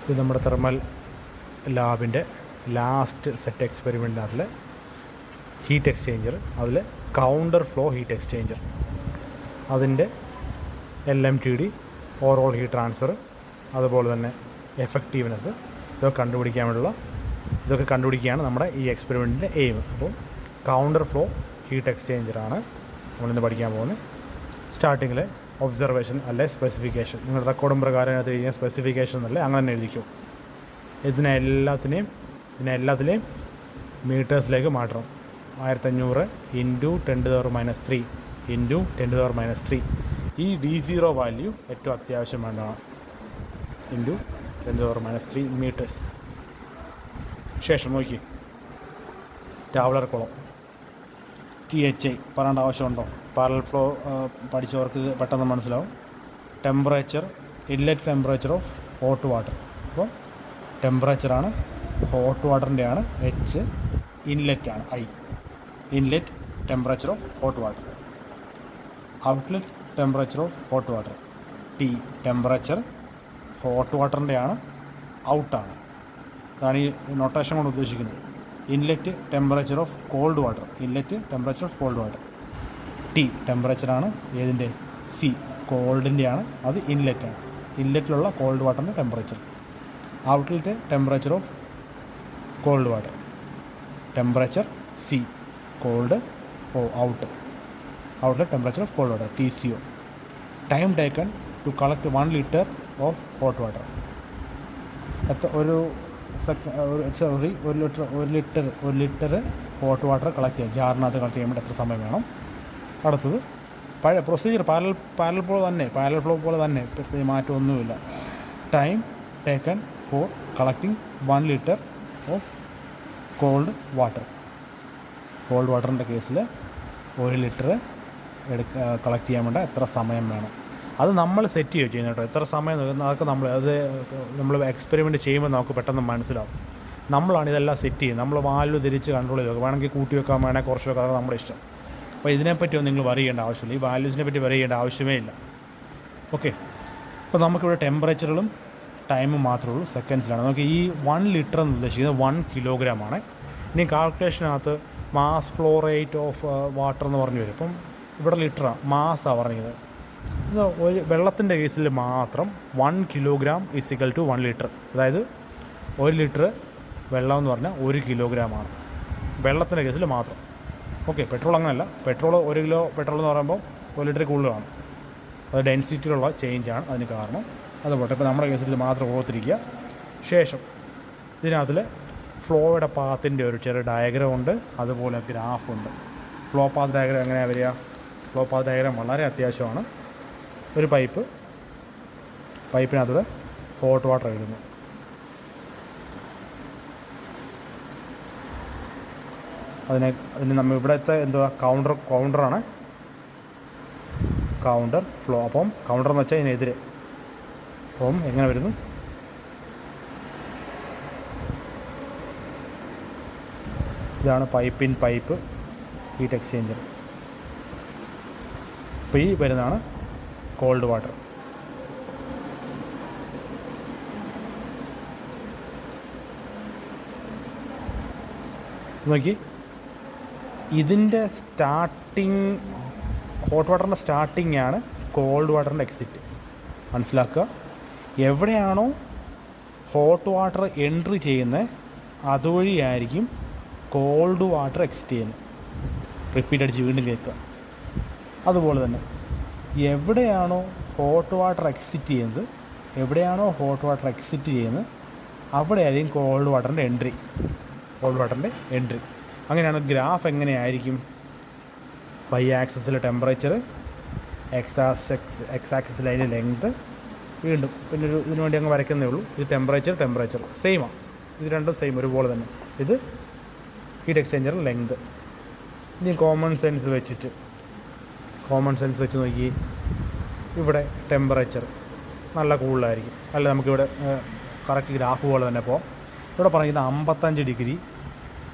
ഇത് നമ്മുടെ തെർമൽ ലാബിൻ്റെ ലാസ്റ്റ് സെറ്റ് എക്സ്പെരിമെൻറ്റിനകത്തിലെ ഹീറ്റ് എക്സ്ചേഞ്ചർ, അതിൽ കൗണ്ടർ ഫ്ലോ ഹീറ്റ് എക്സ്ചേഞ്ചർ, അതിൻ്റെ LMTD ഓവറോൾ ഹീറ്റ് ട്രാൻസ്ഫർ, അതുപോലെ തന്നെ എഫക്റ്റീവ്നെസ്, ഇതൊക്കെ കണ്ടുപിടിക്കുകയാണ് നമ്മുടെ ഈ എക്സ്പെരിമെൻറ്റിൻ്റെ എയിം. അപ്പോൾ കൗണ്ടർ ഫ്ലോ ഹീറ്റ് എക്സ്ചേഞ്ചറാണ് നമ്മളിന്ന് പഠിക്കാൻ പോകുന്നത്. സ്റ്റാർട്ടിങ്ങിൽ ഒബ്സർവേഷൻ അല്ലെ സ്പെസിഫിക്കേഷൻ, നിങ്ങൾ റെക്കോർഡും പ്രകാരം അതിനകത്ത് എഴുതിയ സ്പെസിഫിക്കേഷൻ എന്നല്ലേ അങ്ങനെ തന്നെ എഴുതിക്കും. ഇതിനെല്ലാത്തിനെയും മീറ്റേഴ്സിലേക്ക് മാറ്റണം. 1500 × 10⁻³ ഈ D0 വാല്യൂ ഏറ്റവും അത്യാവശ്യം വേണ്ടതാണ്. × 10⁻³ മീറ്റേഴ്സ്. ശേഷം നോക്കി ടാബുലർ കോളം THI പറയേണ്ട ആവശ്യമുണ്ടോ? പാരലൽ ഫ്ലോ പഠിച്ചവർക്ക് പെട്ടെന്ന് മനസ്സിലാവും. Temperature, inlet temperature of hot water. അപ്പോൾ ടെമ്പറേച്ചറാണ് ഹോട്ട് വാട്ടറിൻ്റെയാണ് H, ഇൻലെറ്റാണ് I. Inlet temperature of hot water. Outlet temperature of hot water T. Temperature hot വാട്ടറിൻ്റെയാണ്, ഔട്ടാണ്. അതാണ് ഈ നൊട്ടേഷൻ കൊണ്ട് ഉദ്ദേശിക്കുന്നത്. Inlet temperature of cold water, T. ടെമ്പറേച്ചറാണ് ഏതിൻ്റെ? C. കോൾഡിൻ്റെയാണ്, അത് ഇൻലെറ്റാണ്. ഇൻലെറ്റിലുള്ള കോൾഡ് വാട്ടറിൻ്റെ temperature. Outlet temperature of cold water, temperature C. Cold outlet temperature of cold water TCO. Time taken to collect 1 litre of hot water. ഒരു litre hot water collect ചെയ്യാം, ജാറിനകത്ത് collect ചെയ്യുമ്പോൾ എത്ര സമയം വേണം? അടുത്തത് പഴയ പ്രൊസീജിയർ, പാരലൽ ഫ്ലോ പോലെ തന്നെ പ്രത്യേക മാറ്റമൊന്നുമില്ല. Time taken for collecting 1 litre of cold വാട്ടറിൻ്റെ കേസിൽ 1 ലിറ്റർ കളക്ട് ചെയ്യാൻ വേണ്ട എത്ര സമയം വേണം? അത് നമ്മൾ സെറ്റ് ചെയ്യുന്നത് കേട്ടോ. എത്ര സമയം അതൊക്കെ നമ്മൾ എക്സ്പെരിമെൻറ്റ് ചെയ്യുമ്പോൾ നമുക്ക് പെട്ടെന്ന് മനസ്സിലാവും. നമ്മളാണ് ഇതെല്ലാം സെറ്റ് ചെയ്യുന്നത്. നമ്മൾ വാൽവ് തിരിച്ച് കൺട്രോൾ ചെയ്ത് വെക്കുക. വേണമെങ്കിൽ കൂട്ടി വെക്കാൻ, വേണമെങ്കിൽ കുറച്ച് വെക്കാം, അതൊക്കെ നമ്മുടെ ഇഷ്ടം. അപ്പോൾ ഇതിനെപ്പറ്റിയൊന്നും നിങ്ങൾ വറി ചെയ്യേണ്ട ആവശ്യമില്ല. ഈ വാല്യൂസിനെ പറ്റി വറി ചെയ്യേണ്ട ആവശ്യമേ ഇല്ല. ഓക്കെ, അപ്പോൾ നമുക്കിവിടെ ടെമ്പറേച്ചറുകളും ടൈമും മാത്രമേ ഉള്ളൂ, സെക്കൻഡ്സിലാണ്. നമുക്ക് ഈ 1 ലിറ്റർ എന്ന് ഉദ്ദേശിക്കുന്നത് 1 കിലോഗ്രാമാണ്. ഇനി കാൽക്കുലേഷനകത്ത് mass flow rate of water എന്ന് പറഞ്ഞു വരും. ഇപ്പം ഇവിടെ ലിറ്ററാണ്, മാസ്സാണ് പറഞ്ഞത്. ഇത് വെള്ളത്തിൻ്റെ കേസിൽ മാത്രം 1 കിലോഗ്രാം = 1 ലിറ്റർ. അതായത് 1 ലിറ്റർ വെള്ളം എന്ന് പറഞ്ഞാൽ 1 കിലോഗ്രാമാണ് വെള്ളത്തിൻ്റെ കേസിൽ മാത്രം. ഓക്കെ, പെട്രോൾ അങ്ങനെയല്ല. 1 കിലോ പെട്രോൾ എന്ന് പറയുമ്പോൾ 1 ലിറ്റർ കൂടുതലാണ്. അത് ഡെൻസിറ്റിയിലുള്ള ചേഞ്ചാണ് അതിന് കാരണം. അതുപോലെ ഇപ്പോൾ നമ്മുടെ കേസിൽ ഇത് മാത്രം ഓർത്തിരിക്കുക. ശേഷം ഇതിനകത്തിൽ ഫ്ലോയുടെ പാത്തിൻ്റെ ഒരു ചെറിയ ഡയഗ്രാം ഉണ്ട്, അതുപോലെ ഗ്രാഫുണ്ട്. ഫ്ലോ പാത്ത് ഡയഗ്രാം എങ്ങനെയാണ് വരിക? ഫ്ലോ പാത്ത് ഡയഗ്രാം വളരെ അത്യാവശ്യമാണ്. ഒരു പൈപ്പിനകത്ത് ഹോട്ട് വാട്ടർ എഴുതുന്നു. അതിന് നമ്മൾ ഇവിടുത്തെ കൗണ്ടറാണ് കൗണ്ടർ ഫ്ലോ. അപ്പം കൗണ്ടർ എന്ന് വെച്ചാൽ ഇതിനെതിരെ. അപ്പം എങ്ങനെ വരുന്നു? ഇതാണ് പൈപ്പ് ഹീറ്റ് എക്സ്ചേഞ്ചർ. അപ്പോൾ ഈ വരുന്നതാണ് കോൾഡ് വാട്ടർ. നോക്കി, ഇതിൻ്റെ ഹോട്ട് വാട്ടറിൻ്റെ സ്റ്റാർട്ടിങ് ആണ് കോൾഡ് വാട്ടറിൻ്റെ എക്സിറ്റ്. മനസ്സിലാക്കുക, എവിടെയാണോ ഹോട്ട് വാട്ടർ എൻട്രി ചെയ്യുന്നത് അതുവഴിയായിരിക്കും കോൾഡ് വാട്ടർ എക്സിറ്റ് ചെയ്യുന്നത്. റിപ്പീറ്റ് അടിച്ച് വീണ്ടും കേൾക്കുക. അതുപോലെ തന്നെ എവിടെയാണോ ഹോട്ട് വാട്ടർ എക്സിറ്റ് ചെയ്യുന്നത് അവിടെയായിരിക്കും കോൾഡ് വാട്ടറിൻ്റെ എൻട്രി. അങ്ങനെയാണ് ഗ്രാഫ് എങ്ങനെയായിരിക്കും? വൈ ആക്സിസിൽ ടെമ്പറേച്ചർ, എക്സ് ആക്സിസിൽ അതിൻ്റെ ലെങ്ത്, വീണ്ടും പിന്നെ ഇതിനു വേണ്ടി അങ്ങ് വരയ്ക്കുന്നേ ഉള്ളൂ. ഇത് ടെമ്പറേച്ചർ സെയിമാണ്. ഇത് രണ്ടും സെയിം ഒരുപോലെ തന്നെ. ഇത് ഹീറ്റ് എക്സ്ചേഞ്ചർ ലെങ്ത്. ഇനി കോമൺ സെൻസ് വെച്ച് നോക്കി, ഇവിടെ ടെമ്പറേച്ചർ നല്ല കൂടുതലായിരിക്കും. അല്ല, നമുക്കിവിടെ കറക്റ്റ് ഗ്രാഫ് പോലെ തന്നെ പോകാം. ഇവിടെ പറഞ്ഞിരിക്കുന്നത് 55 ഡിഗ്രി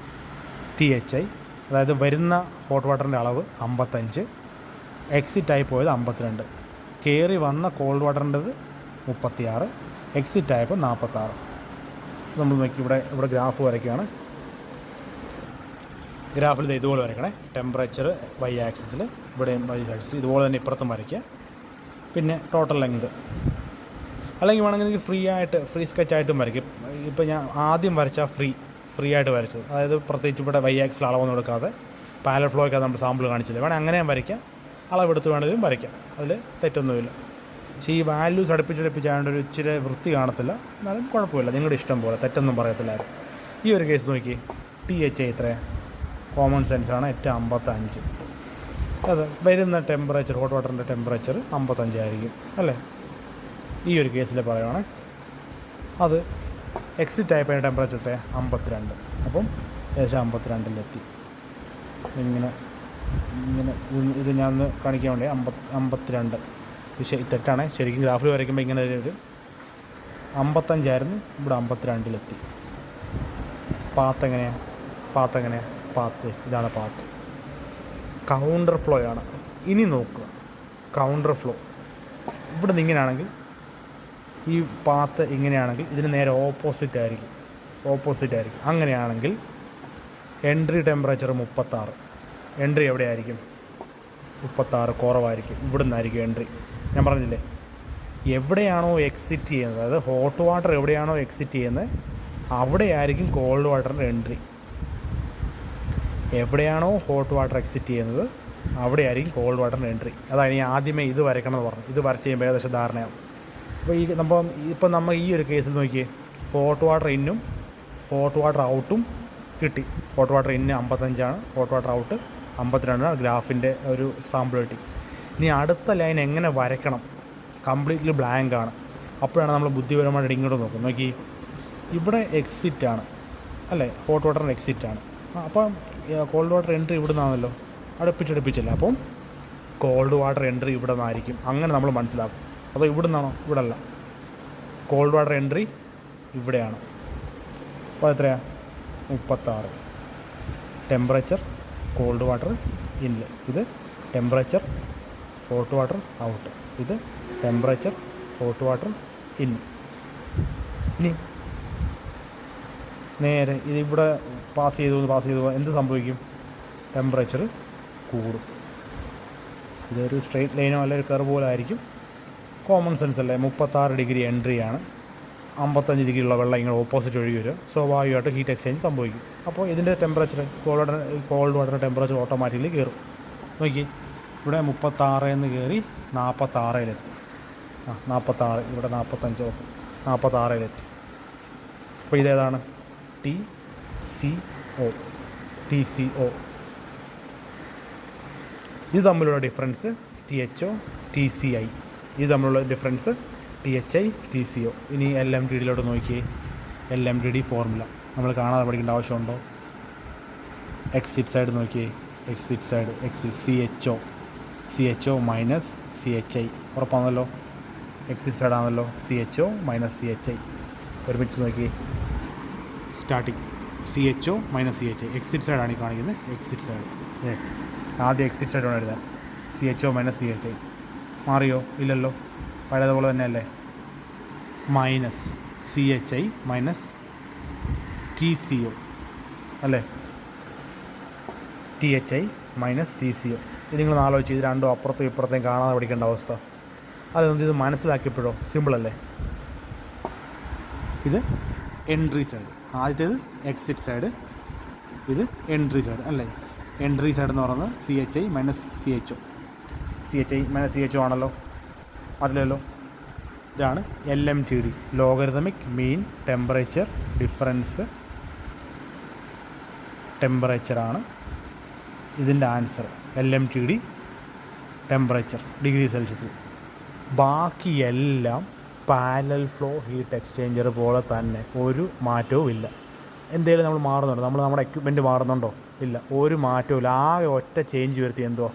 THI, അതായത് വരുന്ന ഹോട്ട് വാട്ടറിൻ്റെ അളവ് 55, എക്സിറ്റായി പോയത് 52, കയറി വന്ന കോൾഡ് വാട്ടറിൻ്റെത് 36, എക്സിറ്റ് ആയപ്പോൾ 46. നമ്മൾ നോക്കി ഇവിടെ ഗ്രാഫ് വരയ്ക്കുകയാണ്. ഗ്രാഫിൽ ഇതുപോലെ വരയ്ക്കണേ. ടെമ്പറേച്ചർ വൈ ആക്സിസിൽ, ഇവിടെയും വൈ ആക്സിസിൽ, ഇതുപോലെ തന്നെ ഇപ്പുറത്തും വരയ്ക്കുക. പിന്നെ ടോട്ടൽ ലെങ്ത്, അല്ലെങ്കിൽ വേണമെങ്കിൽ എനിക്ക് ഫ്രീ സ്കെച്ചായിട്ടും വരയ്ക്കും. ഇപ്പോൾ ഞാൻ ആദ്യം വരച്ചാൽ ഫ്രീ ആയിട്ട് വരച്ചത്, അതായത് പ്രത്യേകിച്ച് ഇവിടെ വൈ ആക്സിൽ അളവൊന്നും എടുക്കാതെ പാരലൽ ഫ്ലോയ്ക്ക് നമ്മൾ സാമ്പിൾ കാണിച്ചില്ല. വേണമെങ്കിൽ അങ്ങനെ ഞാൻ വരയ്ക്കാം, അളവെടുത്ത് വേണമെങ്കിലും വരയ്ക്കാം, അതിൽ തെറ്റൊന്നുമില്ല. പക്ഷേ ഈ വാല്യൂസ് അടുപ്പിച്ചടുപ്പിച്ചായതുകൊണ്ട് ഒരു ഇച്ചിരി വൃത്തി കാണത്തില്ല, എന്നാലും കുഴപ്പമില്ല, നിങ്ങളുടെ ഇഷ്ടം പോലെ, തെറ്റൊന്നും പറയത്തില്ലായിരുന്നു. ഈ ഒരു കേസ് നോക്കി, THA എത്രയാണ്? കോമൺ സെൻസാണ്, 855. അത് വരുന്ന ടെമ്പറേച്ചർ, ഹോട്ട് വാട്ടറിൻ്റെ ടെമ്പറേച്ചർ 55 ആയിരിക്കും അല്ലേ? ഈ ഒരു കേസിൽ പറയുവാണ്. അത് എക്സിറ്റ് ആയപ്പോൾ ടെമ്പറേച്ചർ എത്രയാണ്? 52. അപ്പം ഏകദേശം 52-ലെത്തി. ഇങ്ങനെ ഇത് ഞാൻ ഒന്ന് കാണിക്കാൻ വേണ്ടി 52. തെറ്റാണ്, ശരിക്കും ഗ്രാഫിൽ വരയ്ക്കുമ്പോൾ ഇങ്ങനെ ഒരു 55ആയിരുന്നു, ഇവിടെ 52-ലെത്തി. പാത്ത് എങ്ങനെയാണ്? പാത്ത് ഇതാണ് പാത്ത്. കൗണ്ടർ ഫ്ലോ ആണ്. ഇനി നോക്കുക, കൗണ്ടർ ഫ്ലോ ഇവിടെ നിന്ന് ഇങ്ങനെയാണെങ്കിൽ, ഈ പാത്ത് ഇങ്ങനെയാണെങ്കിൽ ഇതിന് നേരെ ഓപ്പോസിറ്റ് ആയിരിക്കും. അങ്ങനെയാണെങ്കിൽ എൻട്രി ടെമ്പറേച്ചർ 36. എൻട്രി എവിടെയായിരിക്കും? 36 കുറവായിരിക്കും. ഇവിടെ നിന്നായിരിക്കും എൻട്രി. ഞാൻ പറഞ്ഞില്ലേ, എവിടെയാണോ എക്സിറ്റ് ചെയ്യുന്നത്, അതായത് ഹോട്ട് വാട്ടർ എവിടെയാണോ എക്സിറ്റ് ചെയ്യുന്നത് അവിടെയായിരിക്കും കോൾഡ് വാട്ടറിൻ്റെ എൻട്രി. എവിടെയാണോ ഹോട്ട് വാട്ടർ എക്സിറ്റ് ചെയ്യുന്നത് അവിടെയായിരിക്കും കോൾഡ് വാട്ടറിൻ്റെ എൻട്രി. അതാണ് ഈ ആദ്യമേ ഇത് വരയ്ക്കണമെന്ന് പറഞ്ഞു. ഇത് വരച്ച് കഴിയുമ്പോൾ ഏകദേശം ധാരണയാവും. അപ്പോൾ ഇപ്പം നമ്മൾ ഈ ഒരു കേസിൽ നോക്കിയേ, ഹോട്ട് വാട്ടർ ഇന്നും ഹോട്ട് വാട്ടർ ഔട്ടും കിട്ടി. ഹോട്ട് വാട്ടർ ഇന്ന് 55ആണ്, ഹോട്ട് വാട്ടർ ഔട്ട് 52ആണ്. ഗ്രാഫിൻ്റെ ഒരു സാമ്പിൾ കിട്ടി. ഇനി അടുത്ത ലൈൻ എങ്ങനെ വരയ്ക്കണം? കംപ്ലീറ്റ്ലി ബ്ലാങ്ക് ആണ്. അപ്പോഴാണ് നമ്മൾ ബുദ്ധിപരമായിട്ട് ഇങ്ങോട്ട് നോക്കുന്നത്. നോക്കി, ഇവിടെ എക്സിറ്റാണ് അല്ലേ? ഹോട്ട് വാട്ടറിൻ്റെ എക്സിറ്റാണ്. അപ്പം കോൾഡ് വാട്ടർ എൻട്രി ഇവിടെ നിന്നാണല്ലോ, അടുപ്പിച്ചല്ലേ. അപ്പം കോൾഡ് വാട്ടർ എൻട്രി ഇവിടെ നിന്നായിരിക്കും. അങ്ങനെ നമ്മൾ മനസ്സിലാക്കും. അതോ ഇവിടെ നിന്നാണോ? ഇവിടെ അല്ല, കോൾഡ് വാട്ടർ എൻട്രി ഇവിടെയാണ്. അപ്പോൾ എത്രയാണ്? 36. ടെമ്പറേച്ചർ കോൾഡ് വാട്ടർ ഇന്നിൽ, ഇത് ടെമ്പറേച്ചർ ഹോട്ട് വാട്ടർ ഔട്ട്, ഇത് ടെമ്പറേച്ചർ ഹോട്ട് വാട്ടർ ഇൻ. ഇനി നേരെ ഇതിവിടെ പാസ് ചെയ്തു എന്ത് സംഭവിക്കും? ടെമ്പറേച്ചർ കൂടും. ഇതൊരു സ്ട്രെയിറ്റ് ലൈനോ അല്ല ഒരു കർവ് പോലെ ആയിരിക്കും. കോമൺ സെൻസ് അല്ലേ? 36 ഡിഗ്രി എൻട്രിയാണ്, 55 ഡിഗ്രിയുള്ള വെള്ളം ഇങ്ങനെ ഓപ്പോസിറ്റ് ഒഴുകി വരും. സ്വാഭാവികമായിട്ട് ഹീറ്റ് എക്സ്ചേഞ്ച് സംഭവിക്കും. അപ്പോൾ ഇതിൻ്റെ ടെമ്പറേച്ചർ, കോൾഡ് വാട്ടറിൻ്റെ ടെമ്പറേച്ചർ ഓട്ടോമാറ്റിക്കലി കയറും. നോക്കി, ഇവിടെ 36 കയറി 46-ലെത്തി. 46, ഇവിടെ 45, ഓക്കെ, 46-ലെത്തി. അപ്പോൾ ഇതേതാണ്? TCO. ഇത് തമ്മിലുള്ള ഡിഫറൻസ് THO, TCI. ഇത് തമ്മിലുള്ള ഡിഫറൻസ് THI, TCO. ഇനി LMTDയിലോട്ട് നോക്കിയേ. LMTD ഫോർമുല നമ്മൾ കാണാതെ പഠിക്കേണ്ട ആവശ്യമുണ്ടോ? എക്സിറ്റ് സൈഡ് നോക്കിയേ, exit side CHO minus CHI. ഉറപ്പാണല്ലോ, എക്സിറ്റ് സൈഡ് ആണല്ലോ. CHO മൈനസ് CHI ഒരുമിച്ച് നോക്കി. Starting CHO minus CHI. Exit സൈഡാണ് ഈ കാണിക്കുന്നത്. എക്സിറ്റ് സൈഡ് ആദ്യം എക്സിറ്റ് സൈഡ് വേണം എഴുതാൻ. CHO മൈനസ് CHI മാറിയോ? ഇല്ലല്ലോ, പഴയതുപോലെ തന്നെയല്ലേ. മൈനസ് CHI മൈനസ് TCO അല്ലേ? THI minus TCO. ഇത് നിങ്ങൾ ആലോചിച്ച്, ഇത് രണ്ടും അപ്പുറത്തും ഇപ്പുറത്തേയും കാണാതെ പഠിക്കേണ്ട അവസ്ഥ. അതൊന്നും ഇത് മനസ്സിലാക്കിയപ്പോഴോ സിമ്പിളല്ലേ. ഇത് എൻട്രി സൈഡ്, ആദ്യത്തേത് എക്സിറ്റ് സൈഡ്, ഇത് എൻട്രി സൈഡ് അല്ലേ? എൻട്രി സൈഡ് എന്ന് പറയുന്നത് CHI minus CHO. CHI minus CHO ആണല്ലോ, അറിയില്ലല്ലോ. ഇതാണ് LMTD, logarithmic mean temperature difference ടെമ്പറേച്ചറാണ് ഇതിൻ്റെ ആൻസർ. LMTD ടെമ്പറേച്ചർ ഡിഗ്രി സെൽഷ്യസിൽ. ബാക്കിയെല്ലാം പാരലൽ ഫ്ലോ ഹീറ്റ് എക്സ്ചേഞ്ചർ പോലെ തന്നെ, ഒരു മാറ്റവും ഇല്ല. എന്തെങ്കിലും നമ്മൾ മാറുന്നുണ്ടോ? നമ്മുടെ എക്യുപ്മെൻറ്റ് മാറുന്നുണ്ടോ? ഇല്ല, ഒരു മാറ്റവും ഇല്ല. ആകെ ഒറ്റ ചേഞ്ച് വരുത്തി എന്തോ,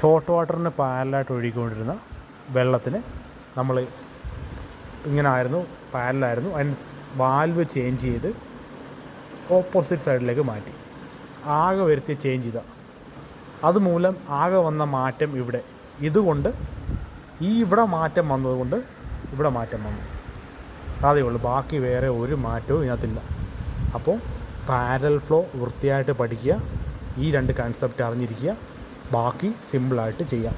ഹോട്ട് വാട്ടറിന് പാരലായിട്ട് ഒഴുകിക്കൊണ്ടിരുന്ന വെള്ളത്തിന് നമ്മൾ ഇങ്ങനെ ആയിരുന്നു, പാരലായിരുന്നു, അതിന് വാൽവ് ചേഞ്ച് ചെയ്ത് ഓപ്പോസിറ്റ് സൈഡിലേക്ക് മാറ്റി. ആകെ വരുത്തിയ ചേഞ്ച് ഇതാ. അതുമൂലം ആകെ വന്ന മാറ്റം ഇവിടെ. ഇതുകൊണ്ട് ഇവിടെ മാറ്റം വന്നതുകൊണ്ട് ഇവിടെ മാറ്റം വന്നു. അതേ ഉള്ളൂ, ബാക്കി വേറെ ഒരു മാറ്റവും ഇതിനകത്തില്ല. അപ്പോൾ പാരലൽ ഫ്ലോ വൃത്തിയായിട്ട് പഠിക്കുക, ഈ രണ്ട് കൺസെപ്റ്റ് അറിഞ്ഞിരിക്കുക, ബാക്കി സിമ്പിളായിട്ട് ചെയ്യാം.